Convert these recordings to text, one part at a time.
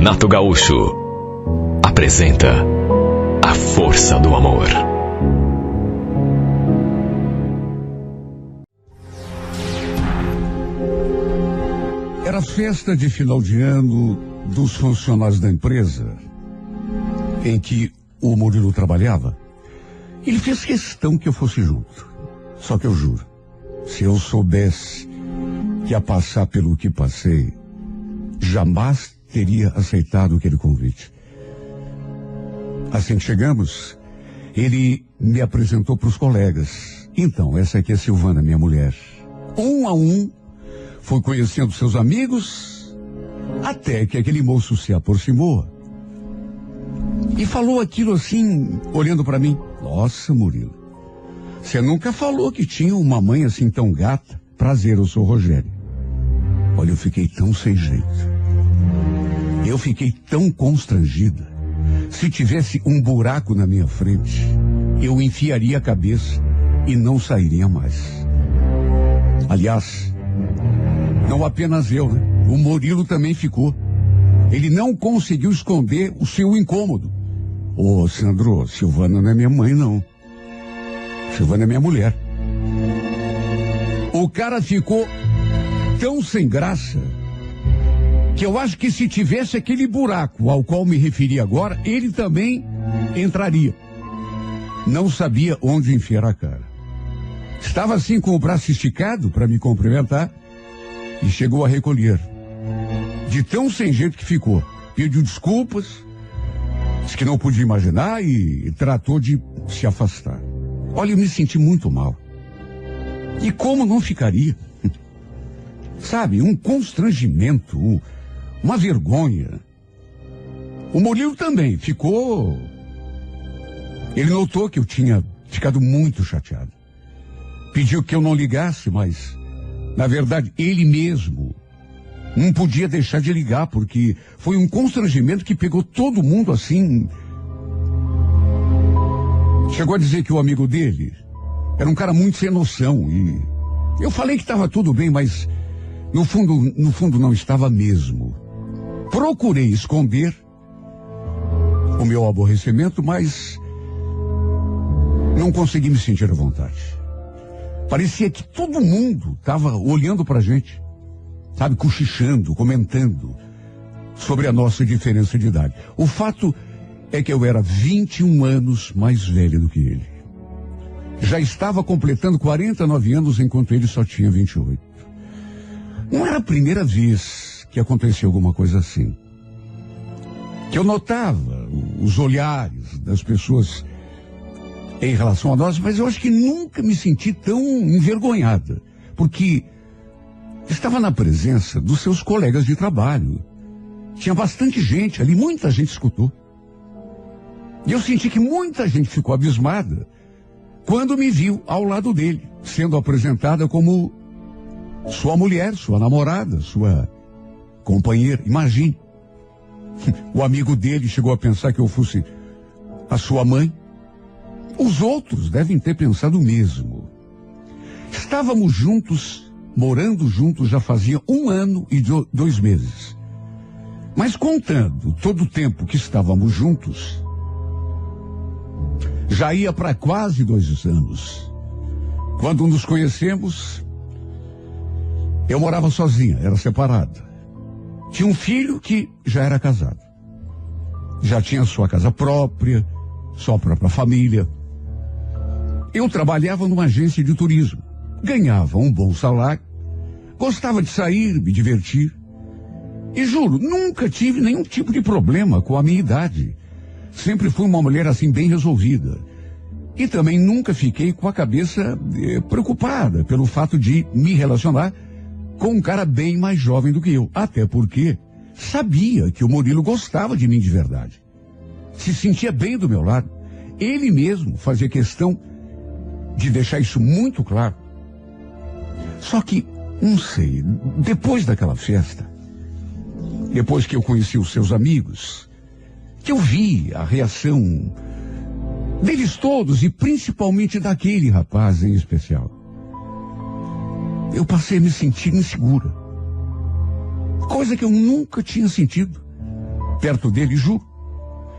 Renato Gaúcho apresenta A Força do Amor. Era festa de final de ano dos funcionários da empresa em que o Murilo trabalhava. Ele fez questão que eu fosse junto. Só que eu juro, se eu soubesse que ia passar pelo que passei, jamais teria aceitado aquele convite. Assim que chegamos, ele me apresentou para os colegas. Então, essa aqui é a Silvana, minha mulher. Um a um, foi conhecendo seus amigos, até que aquele moço se aproximou e falou aquilo assim, olhando para mim. Nossa, Murilo, você nunca falou que tinha uma mãe assim tão gata? Prazer, eu sou o Rogério. Olha, eu fiquei tão sem jeito. Eu fiquei tão constrangida. Se tivesse um buraco na minha frente, eu enfiaria a cabeça e não sairia mais. Aliás, não apenas eu, né? O Murilo também ficou. Ele não conseguiu esconder o seu incômodo. Ô, Sandro, Silvana não é minha mãe, não. Silvana é minha mulher. O cara ficou tão sem graça que eu acho que se tivesse aquele buraco ao qual me referi agora, ele também entraria. Não sabia onde enfiar a cara. Estava assim com o braço esticado para me cumprimentar e chegou a recolher. De tão sem jeito que ficou. Pediu desculpas, disse que não podia imaginar e tratou de se afastar. Olha, eu me senti muito mal. E como não ficaria? Sabe, um constrangimento, uma vergonha. O Murilo também ficou... Ele notou que eu tinha ficado muito chateado. Pediu que eu não ligasse, mas, na verdade, ele mesmo não podia deixar de ligar, porque foi um constrangimento que pegou todo mundo assim. Chegou a dizer que o amigo dele era um cara muito sem noção e eu falei que estava tudo bem, mas no fundo não estava mesmo. Procurei esconder o meu aborrecimento, mas não consegui me sentir à vontade. Parecia que todo mundo estava olhando pra gente, sabe, cochichando, comentando sobre a nossa diferença de idade. O fato é que eu era 21 anos mais velho do que ele. Já estava completando 49 anos enquanto ele só tinha 28. Não era a primeira vez que aconteceu alguma coisa assim. Que eu notava os olhares das pessoas em relação a nós, mas eu acho que nunca me senti tão envergonhada, porque estava na presença dos seus colegas de trabalho. Tinha bastante gente ali, muita gente escutou. E eu senti que muita gente ficou abismada quando me viu ao lado dele, sendo apresentada como sua mulher, sua namorada, sua companheira. Imagine. O amigo dele chegou a pensar que eu fosse a sua mãe. Os outros devem ter pensado o mesmo. Estávamos juntos, morando juntos, já fazia 1 ano e 2 meses. Mas contando todo o tempo que estávamos juntos, já ia para quase 2 anos. Quando nos conhecemos, eu morava sozinha, era separada. Tinha um filho que já era casado. Já tinha sua casa própria, sua própria família. Eu trabalhava numa agência de turismo. Ganhava um bom salário. Gostava de sair, me divertir. E juro, nunca tive nenhum tipo de problema com a minha idade. Sempre fui uma mulher assim bem resolvida. E também nunca fiquei com a cabeça preocupada pelo fato de me relacionar com um cara bem mais jovem do que eu. Até porque sabia que o Murilo gostava de mim de verdade. Se sentia bem do meu lado. Ele mesmo fazia questão de deixar isso muito claro. Só que, não sei, depois daquela festa, depois que eu conheci os seus amigos, que eu vi a reação deles todos e principalmente daquele rapaz em especial, eu passei a me sentir insegura. Coisa que eu nunca tinha sentido. perto dele, juro.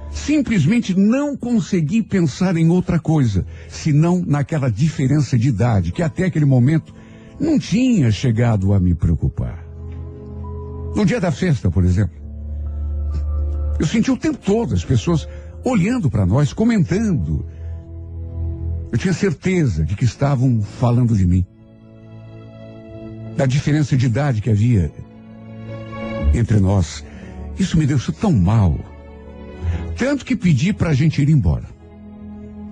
Simplesmente não consegui pensar em outra coisa, senão naquela diferença de idade, que até aquele momento não tinha chegado a me preocupar. No dia da festa, por exemplo, eu senti o tempo todo as pessoas olhando para nós, comentando. Eu tinha certeza de que estavam falando de mim. Da diferença de idade que havia entre nós. Isso me deixou tão mal. Tanto que pedi para a gente ir embora.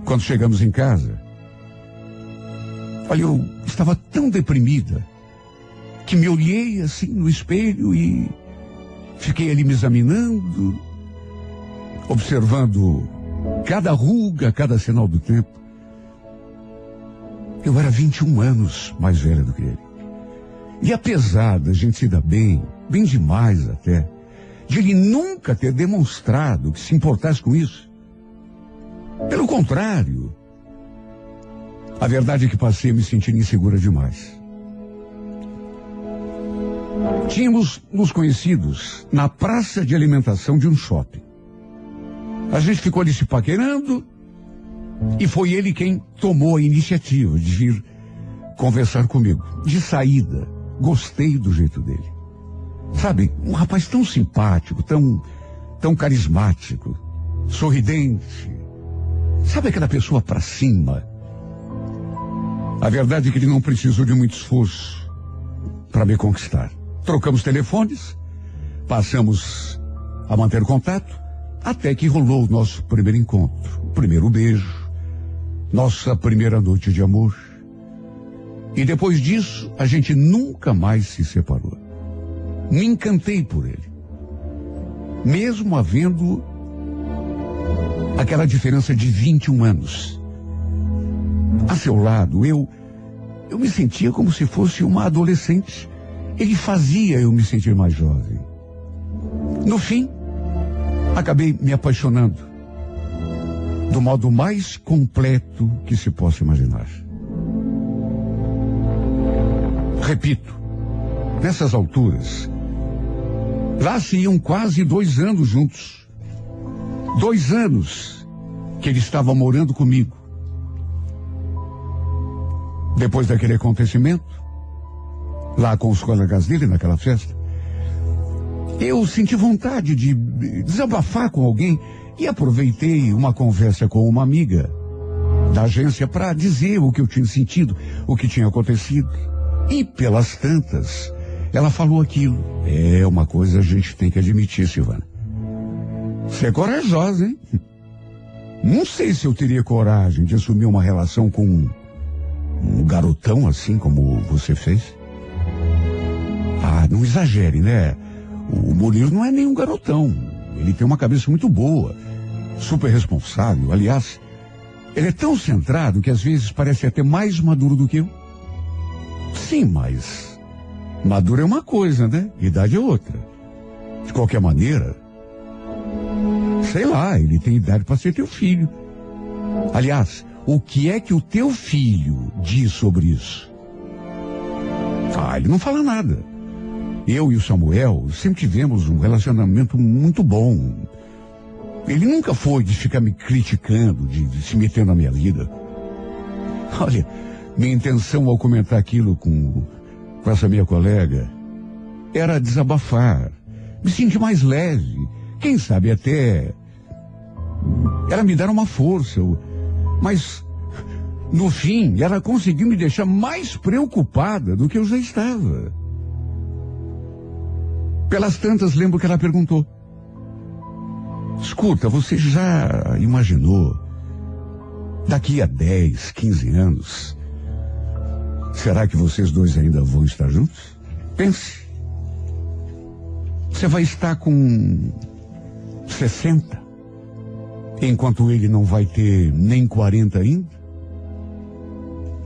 Quando chegamos em casa, olha, eu estava tão deprimida que me olhei assim no espelho e fiquei ali me examinando, observando cada ruga, cada sinal do tempo. Eu era 21 anos mais velha do que ele. E apesar da gente se dar bem, bem demais até, de ele nunca ter demonstrado que se importasse com isso. Pelo contrário, a verdade é que passei a me sentir insegura demais. Tínhamos nos conhecidos na praça de alimentação de um shopping. A gente ficou ali se paquerando e foi ele quem tomou a iniciativa de vir conversar comigo. De saída, gostei do jeito dele. Sabe, um rapaz tão simpático, tão carismático, sorridente. Sabe aquela pessoa pra cima? A verdade é que ele não precisou de muito esforço para me conquistar. Trocamos telefones, passamos a manter contato, até que rolou o nosso primeiro encontro, o primeiro beijo, nossa primeira noite de amor. E depois disso, a gente nunca mais se separou. Me encantei por ele. Mesmo havendo aquela diferença de 21 anos. A seu lado, eu me sentia como se fosse uma adolescente. Ele fazia eu me sentir mais jovem. No fim, acabei me apaixonando do modo mais completo que se possa imaginar. Repito, nessas alturas, lá se iam quase 2 anos juntos. 2 anos que ele estava morando comigo. Depois daquele acontecimento, lá com os colegas dele naquela festa, eu senti vontade de desabafar com alguém e aproveitei uma conversa com uma amiga da agência para dizer o que eu tinha sentido, o que tinha acontecido. E pelas tantas, ela falou aquilo. É uma coisa a gente tem que admitir, Silvana. Você é corajosa, hein? Não sei se eu teria coragem de assumir uma relação com um garotão assim como você fez. Ah, não exagere, né? O Murilo não é nenhum garotão. Ele tem uma cabeça muito boa, super responsável. Aliás, ele é tão centrado que às vezes parece até mais maduro do que eu. Sim, mas maduro é uma coisa, né? Idade é outra. De qualquer maneira, sei lá, ele tem idade para ser teu filho. Aliás, o que é que o teu filho diz sobre isso? Ah, ele não fala nada. Eu e o Samuel sempre tivemos um relacionamento muito bom. Ele nunca foi de ficar me criticando, de se meter na minha vida. Olha, minha intenção ao comentar aquilo com essa minha colega era desabafar, me sentir mais leve, quem sabe até ela me dar uma força. Mas, no fim, ela conseguiu me deixar mais preocupada do que eu já estava. Pelas tantas, lembro que ela perguntou: escuta, você já imaginou, daqui a 10, 15 anos, será que vocês dois ainda vão estar juntos? Pense. Você vai estar com 60, enquanto ele não vai ter nem 40 ainda.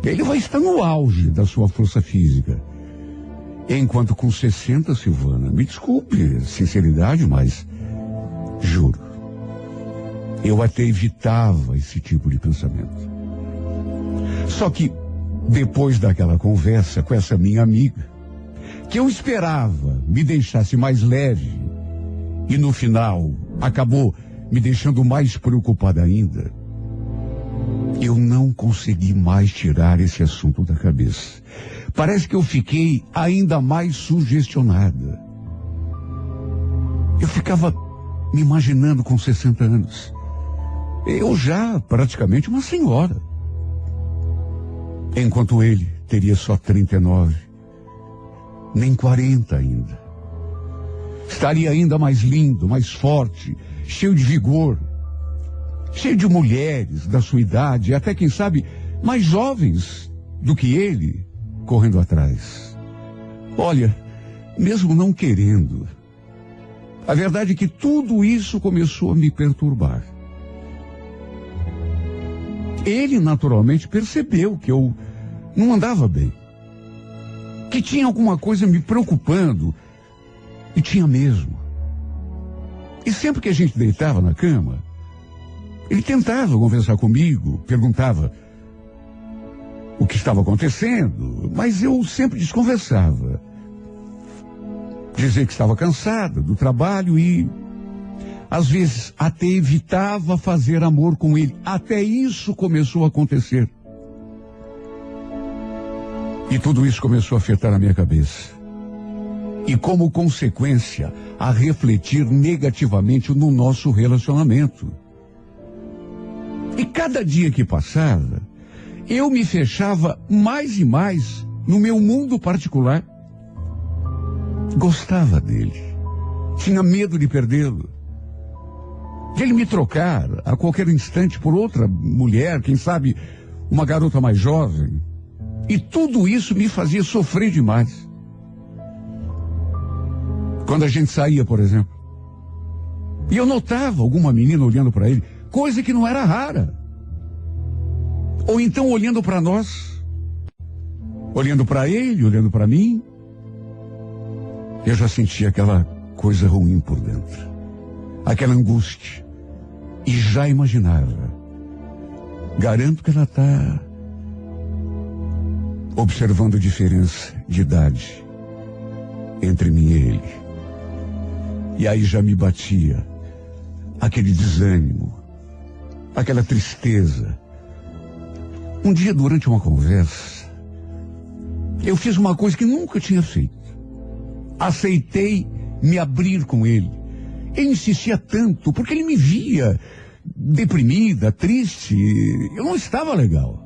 Ele vai estar no auge da sua força física. Enquanto com 60, Silvana, me desculpe, sinceridade, mas juro, eu até evitava esse tipo de pensamento. Só que, depois daquela conversa com essa minha amiga, que eu esperava me deixasse mais leve, e no final acabou me deixando mais preocupada ainda. Eu não consegui mais tirar esse assunto da cabeça. Parece que eu fiquei ainda mais sugestionada. Eu ficava me imaginando com 60 anos. Eu já praticamente uma senhora. Enquanto ele teria só 39. Nem 40 ainda. Estaria ainda mais lindo, mais forte, cheio de vigor. Cheio de mulheres da sua idade, até quem sabe, mais jovens do que ele, correndo atrás. Olha, mesmo não querendo, a verdade é que tudo isso começou a me perturbar. Ele, naturalmente, percebeu que eu não andava bem. Que tinha alguma coisa me preocupando. E tinha mesmo. E sempre que a gente deitava na cama, ele tentava conversar comigo, perguntava o que estava acontecendo, mas eu sempre desconversava. Dizia que estava cansada do trabalho e, às vezes, até evitava fazer amor com ele. Até isso começou a acontecer. E tudo isso começou a afetar a minha cabeça. E, como consequência, a refletir negativamente no nosso relacionamento. E cada dia que passava, eu me fechava mais e mais no meu mundo particular. Gostava dele. Tinha medo de perdê-lo. De ele me trocar a qualquer instante por outra mulher, quem sabe uma garota mais jovem. E tudo isso me fazia sofrer demais. Quando a gente saía, por exemplo, e eu notava alguma menina olhando para ele, coisa que não era rara. Ou então olhando para nós, olhando para ele, olhando para mim, eu já sentia aquela coisa ruim por dentro, aquela angústia, e já imaginava. Garanto que ela está observando a diferença de idade entre mim e ele. E aí já me batia aquele desânimo, aquela tristeza. Um dia, durante uma conversa, eu fiz uma coisa que nunca tinha feito. Aceitei me abrir com ele. Ele insistia tanto, porque ele me via deprimida, triste. Eu não estava legal.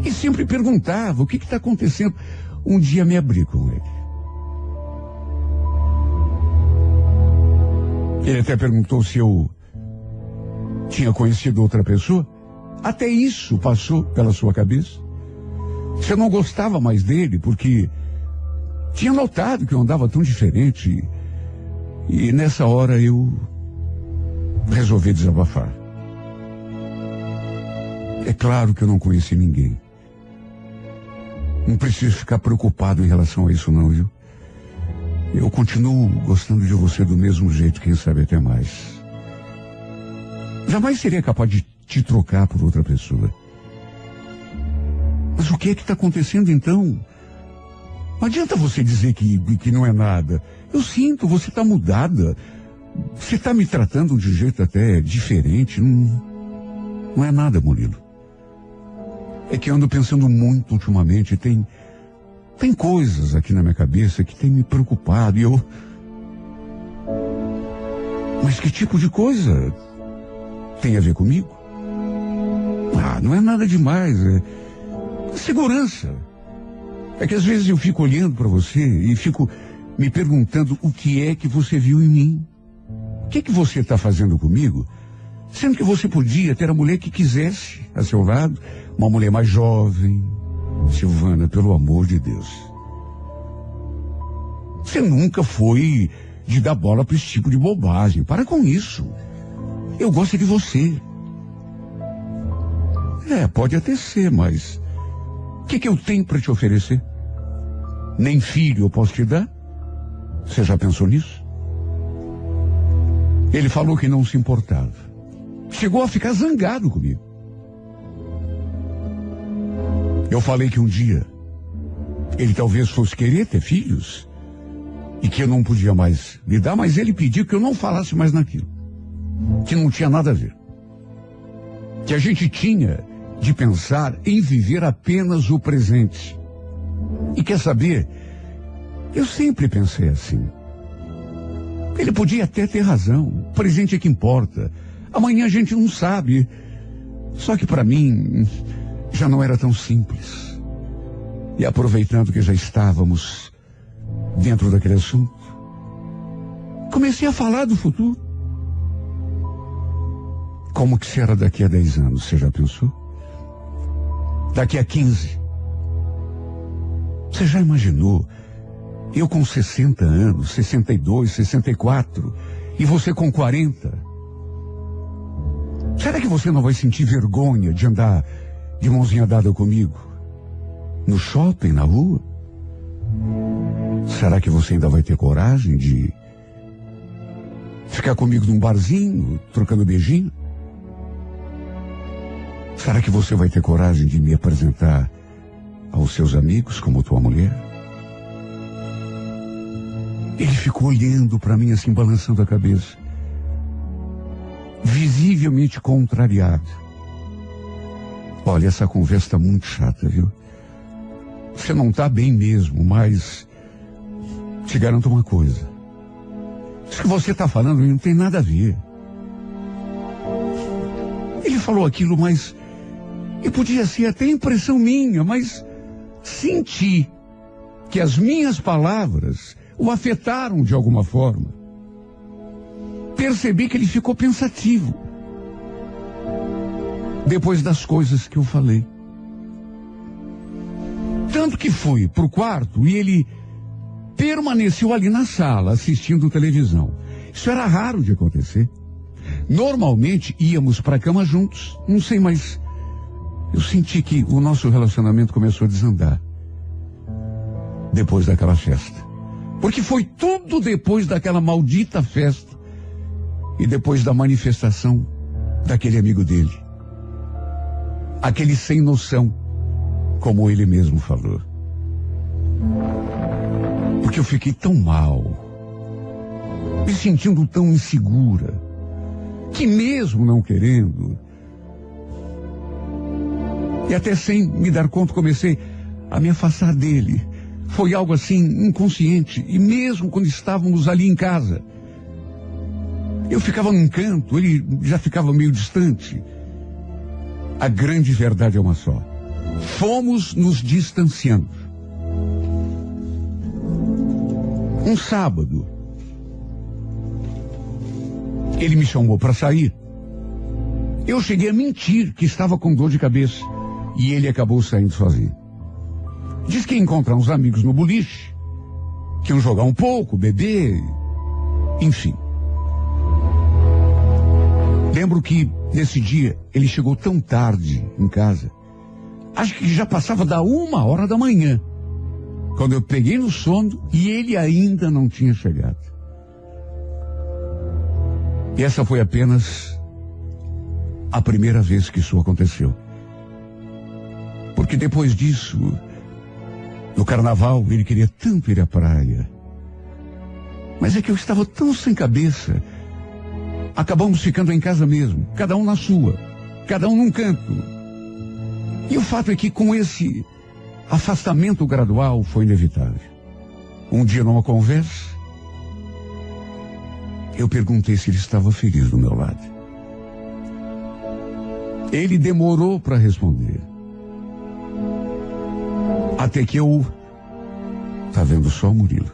E sempre perguntava, o que está acontecendo? Um dia me abri com ele. Ele até perguntou se eu tinha conhecido outra pessoa. Até isso passou pela sua cabeça. Você não gostava mais dele porque tinha notado que eu andava tão diferente. E nessa hora eu resolvi desabafar. É claro que eu não conheci ninguém. Não preciso ficar preocupado em relação a isso não, viu? Eu continuo gostando de você do mesmo jeito, quem sabe até mais. Jamais seria capaz de te trocar por outra pessoa. Mas o que é que está acontecendo então? Não adianta você dizer que não é nada. Eu sinto, você está mudada. Você está me tratando de um jeito até diferente. Não é nada, Murilo. É que eu ando pensando muito ultimamente. Tem coisas aqui na minha cabeça que tem me preocupado. Mas que tipo de coisa tem a ver comigo? Não é nada demais. É segurança. É que às vezes eu fico olhando para você e fico me perguntando o que é que você viu em mim. O que é que você está fazendo comigo? Sendo que você podia ter a mulher que quisesse a seu lado, uma mulher mais jovem. Silvana, pelo amor de Deus. Você nunca foi de dar bola para esse tipo de bobagem. Para com isso. Eu gosto de você. Pode até ser, mas o que eu tenho para te oferecer? Nem filho eu posso te dar? Você já pensou nisso? Ele falou que não se importava. Chegou a ficar zangado comigo. Eu falei que um dia ele talvez fosse querer ter filhos. e que eu não podia mais lidar, mas ele pediu que eu não falasse mais naquilo, que não tinha nada a ver, que a gente tinha de pensar em viver apenas o presente. E quer saber, eu sempre pensei assim. Ele podia até ter razão, o presente é que importa, amanhã a gente não sabe. Só que para mim já não era tão simples. E aproveitando que já estávamos dentro daquele assunto, comecei a falar do futuro. Como que será daqui a 10 anos, você já pensou? Daqui a 15? Você já imaginou? Eu com 60 anos, 62, 64, e você com 40. Será que você não vai sentir vergonha de andar de mãozinha dada comigo? No shopping, na rua? Será que você ainda vai ter coragem de ficar comigo num barzinho, trocando beijinho? Será que você vai ter coragem de me apresentar aos seus amigos como tua mulher? Ele ficou olhando para mim assim, balançando a cabeça, visivelmente contrariado. Olha, essa conversa está muito chata, viu? Você não está bem mesmo, mas te garanto uma coisa. Isso que você está falando não tem nada a ver. Ele falou aquilo, mas... E podia ser até impressão minha, mas senti que as minhas palavras o afetaram de alguma forma. Percebi que ele ficou pensativo depois das coisas que eu falei. Tanto que fui pro quarto e ele permaneceu ali na sala assistindo televisão. Isso era raro de acontecer. Normalmente íamos para a cama juntos, não sei, mas eu senti que o nosso relacionamento começou a desandar depois daquela festa. Porque foi tudo depois daquela maldita festa e depois da manifestação daquele amigo dele. Aquele sem noção, como ele mesmo falou. Porque eu fiquei tão mal, me sentindo tão insegura, que mesmo não querendo, e até sem me dar conta, comecei a me afastar dele. Foi algo assim, inconsciente. E mesmo quando estávamos ali em casa, eu ficava num canto, ele já ficava meio distante. A grande verdade é uma só. Fomos nos distanciando. Um sábado, ele me chamou para sair. Eu cheguei a mentir que estava com dor de cabeça. E ele acabou saindo sozinho. Diz que ia encontrar uns amigos no boliche, que iam jogar um pouco, beber, enfim. Lembro que nesse dia ele chegou tão tarde em casa, acho que já passava da 1h da manhã, quando eu peguei no sono e ele ainda não tinha chegado. E essa foi apenas a primeira vez que isso aconteceu. Porque depois disso, no carnaval, ele queria tanto ir à praia. Mas é que eu estava tão sem cabeça. Acabamos ficando em casa mesmo, cada um na sua, cada um num canto. E o fato é que com esse afastamento gradual foi inevitável. Um dia numa conversa, eu perguntei se ele estava feliz do meu lado. Ele demorou para responder. Até que eu... Tá vendo só, Murilo?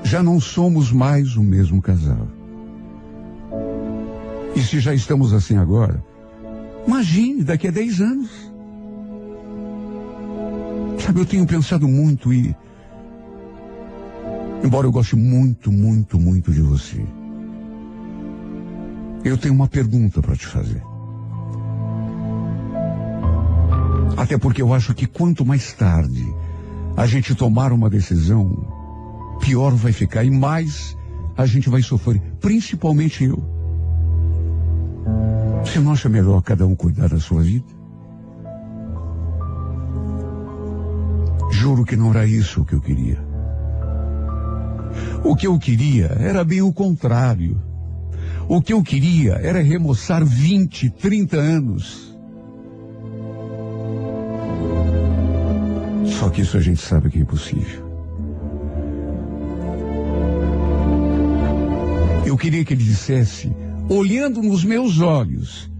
Já não somos mais o mesmo casal. E se já estamos assim agora, imagine daqui a 10 anos. Sabe, eu tenho pensado muito e... Embora eu goste muito, muito, muito de você, eu tenho uma pergunta para te fazer. Até porque eu acho que quanto mais tarde a gente tomar uma decisão, pior vai ficar e mais a gente vai sofrer, principalmente eu. Você não acha melhor cada um cuidar da sua vida? Juro que não era isso que eu queria. O que eu queria era bem o contrário. O que eu queria era remoçar 20, 30 anos. Só que isso a gente sabe que é impossível. Eu queria que ele dissesse, olhando nos meus olhos,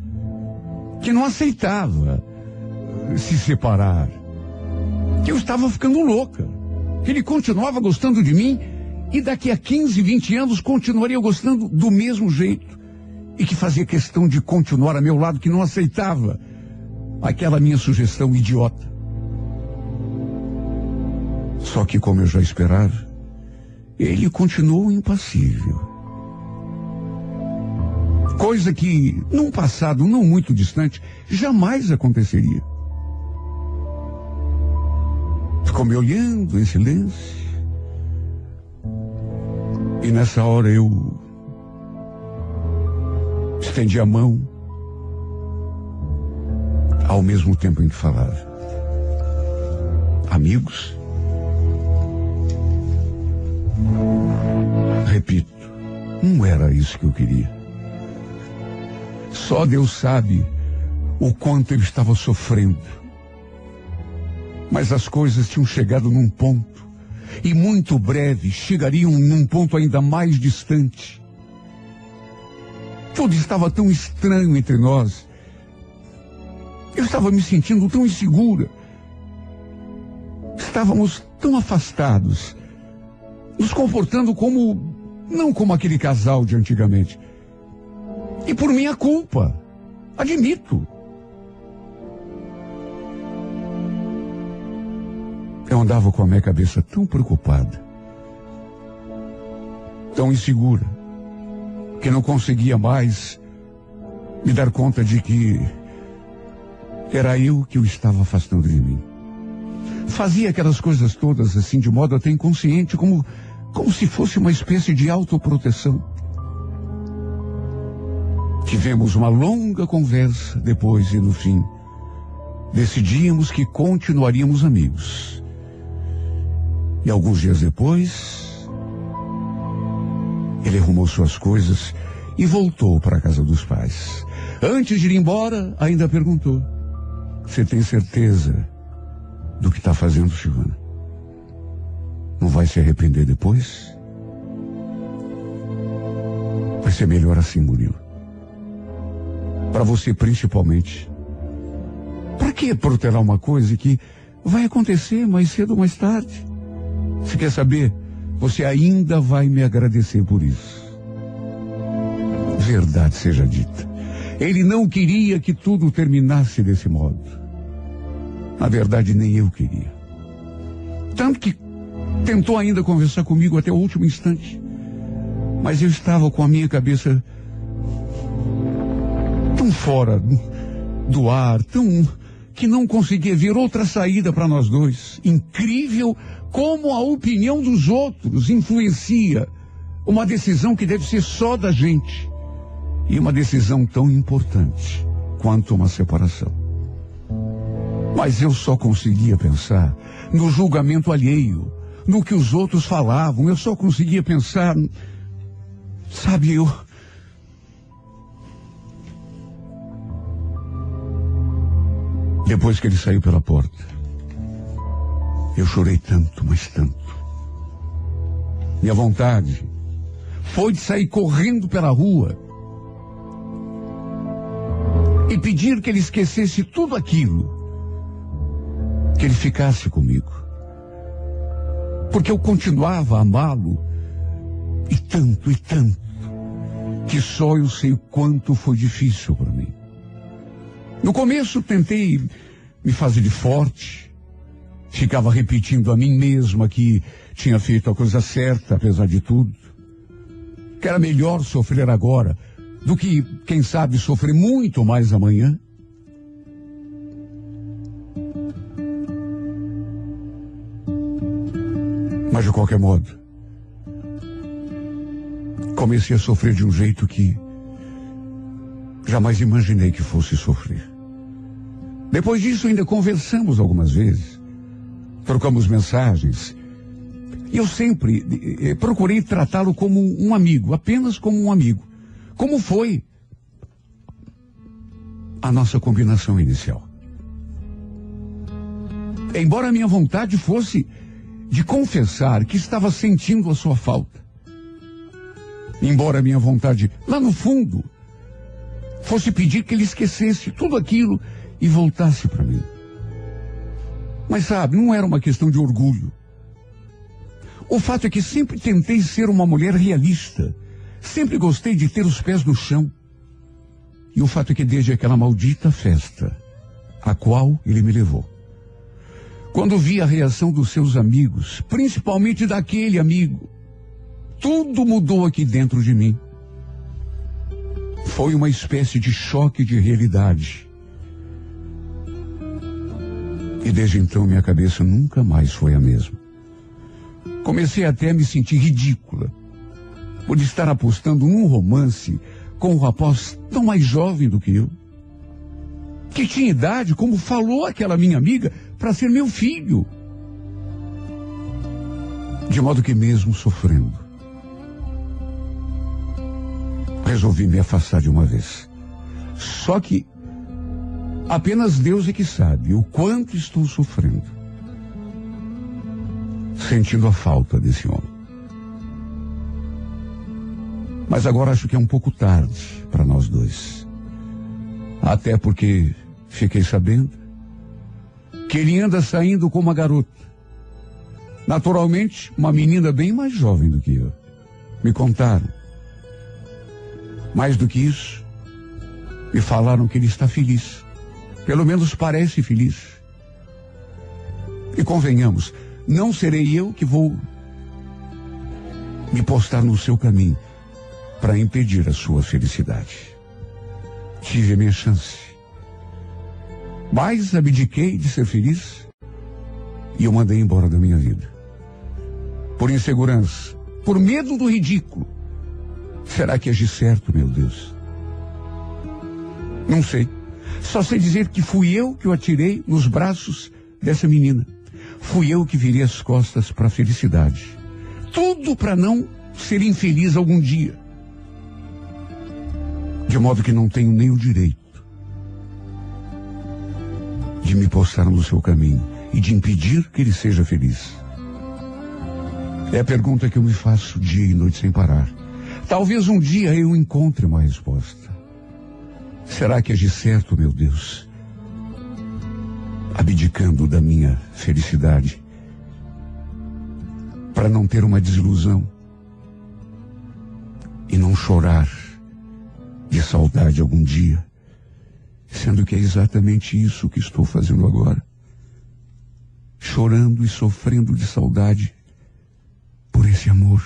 que não aceitava se separar, que eu estava ficando louca, que ele continuava gostando de mim e daqui a 15, 20 anos continuaria gostando do mesmo jeito e que fazia questão de continuar a meu lado, que não aceitava aquela minha sugestão idiota. Só que, como eu já esperava, ele continuou impassível. Coisa que, num passado não muito distante, jamais aconteceria. Ficou me olhando em silêncio. E nessa hora eu estendi a mão, ao mesmo tempo em que falava. Amigos? Repito, não era isso que eu queria. Só Deus sabe o quanto eu estava sofrendo. Mas as coisas tinham chegado num ponto, e muito breve chegariam num ponto ainda mais distante. Tudo estava tão estranho entre nós. Eu estava me sentindo tão insegura. Estávamos tão afastados, nos comportando não como aquele casal de antigamente. E por minha culpa, admito. Eu andava com a minha cabeça tão preocupada, tão insegura, que não conseguia mais me dar conta de que era eu que o estava afastando de mim. Fazia aquelas coisas todas assim de modo até inconsciente, como se fosse uma espécie de autoproteção. Tivemos uma longa conversa depois e no fim decidimos que continuaríamos amigos. E alguns dias depois ele arrumou suas coisas e voltou para a casa dos pais. Antes de ir embora, ainda perguntou: você tem certeza do que está fazendo, Silvana? Não vai se arrepender depois? Vai ser melhor assim, Murilo. Para você principalmente. Para que protelar uma coisa que vai acontecer mais cedo ou mais tarde? Você quer saber? Você ainda vai me agradecer por isso. Verdade seja dita, ele não queria que tudo terminasse desse modo. Na verdade, nem eu queria. Tanto que tentou ainda conversar comigo até o último instante. Mas eu estava com a minha cabeça tão fora do ar, tão que não conseguia ver outra saída para nós dois. Incrível como a opinião dos outros influencia uma decisão que deve ser só da gente. E uma decisão tão importante quanto uma separação. Mas eu só conseguia pensar no julgamento alheio, no que os outros falavam. Eu só conseguia pensar, sabe, Depois que ele saiu pela porta, eu chorei tanto, mas tanto. Minha vontade foi de sair correndo pela rua e pedir que ele esquecesse tudo aquilo, que ele ficasse comigo. Porque eu continuava a amá-lo, e tanto, que só eu sei o quanto foi difícil para mim. No começo tentei me fazer de forte, ficava repetindo a mim mesma que tinha feito a coisa certa, apesar de tudo, que era melhor sofrer agora do que, quem sabe, sofrer muito mais amanhã. Mas de qualquer modo, comecei a sofrer de um jeito que jamais imaginei que fosse sofrer. Depois disso ainda conversamos algumas vezes, trocamos mensagens, E eu sempre procurei tratá-lo como um amigo, apenas como um amigo. Como foi a nossa combinação inicial. Embora a minha vontade fosse de confessar que estava sentindo a sua falta. Embora a minha vontade, lá no fundo, fosse pedir que ele esquecesse tudo aquilo e voltasse para mim. Mas sabe, não era uma questão de orgulho. O fato é que sempre tentei ser uma mulher realista. Sempre gostei de ter os pés no chão. E o fato é que desde aquela maldita festa, a qual ele me levou, quando vi a reação dos seus amigos, principalmente daquele amigo, tudo mudou aqui dentro de mim. Foi uma espécie de choque de realidade. E desde então minha cabeça nunca mais foi a mesma. Comecei até a me sentir ridícula por estar apostando num romance com um rapaz tão mais jovem do que eu, que tinha idade, como falou aquela minha amiga, para ser meu filho. De modo que mesmo sofrendo, resolvi me afastar de uma vez. Só que apenas Deus é que sabe o quanto estou sofrendo, sentindo a falta desse homem. Mas agora acho que é um pouco tarde para nós dois. Até porque fiquei sabendo que ele anda saindo com uma garota. Naturalmente, uma menina bem mais jovem do que eu. Me contaram. Mais do que isso, me falaram que ele está feliz. Pelo menos parece feliz. E convenhamos, não serei eu que vou me postar no seu caminho para impedir a sua felicidade. Tive a minha chance, mas abdiquei de ser feliz e eu mandei embora da minha vida. Por insegurança, por medo do ridículo. Será que agi certo, meu Deus? Não sei. Só sei dizer que fui eu que o atirei nos braços dessa menina. Fui eu que virei as costas para a felicidade. Tudo para não ser infeliz algum dia. De modo que não tenho nem o direito de me postar no seu caminho e de impedir que ele seja feliz. É a pergunta que eu me faço dia e noite sem parar. Talvez um dia eu encontre uma resposta. Será que agi certo, meu Deus? Abdicando da minha felicidade para não ter uma desilusão e não chorar de saudade algum dia, sendo que é exatamente isso que estou fazendo agora. Chorando e sofrendo de saudade por esse amor.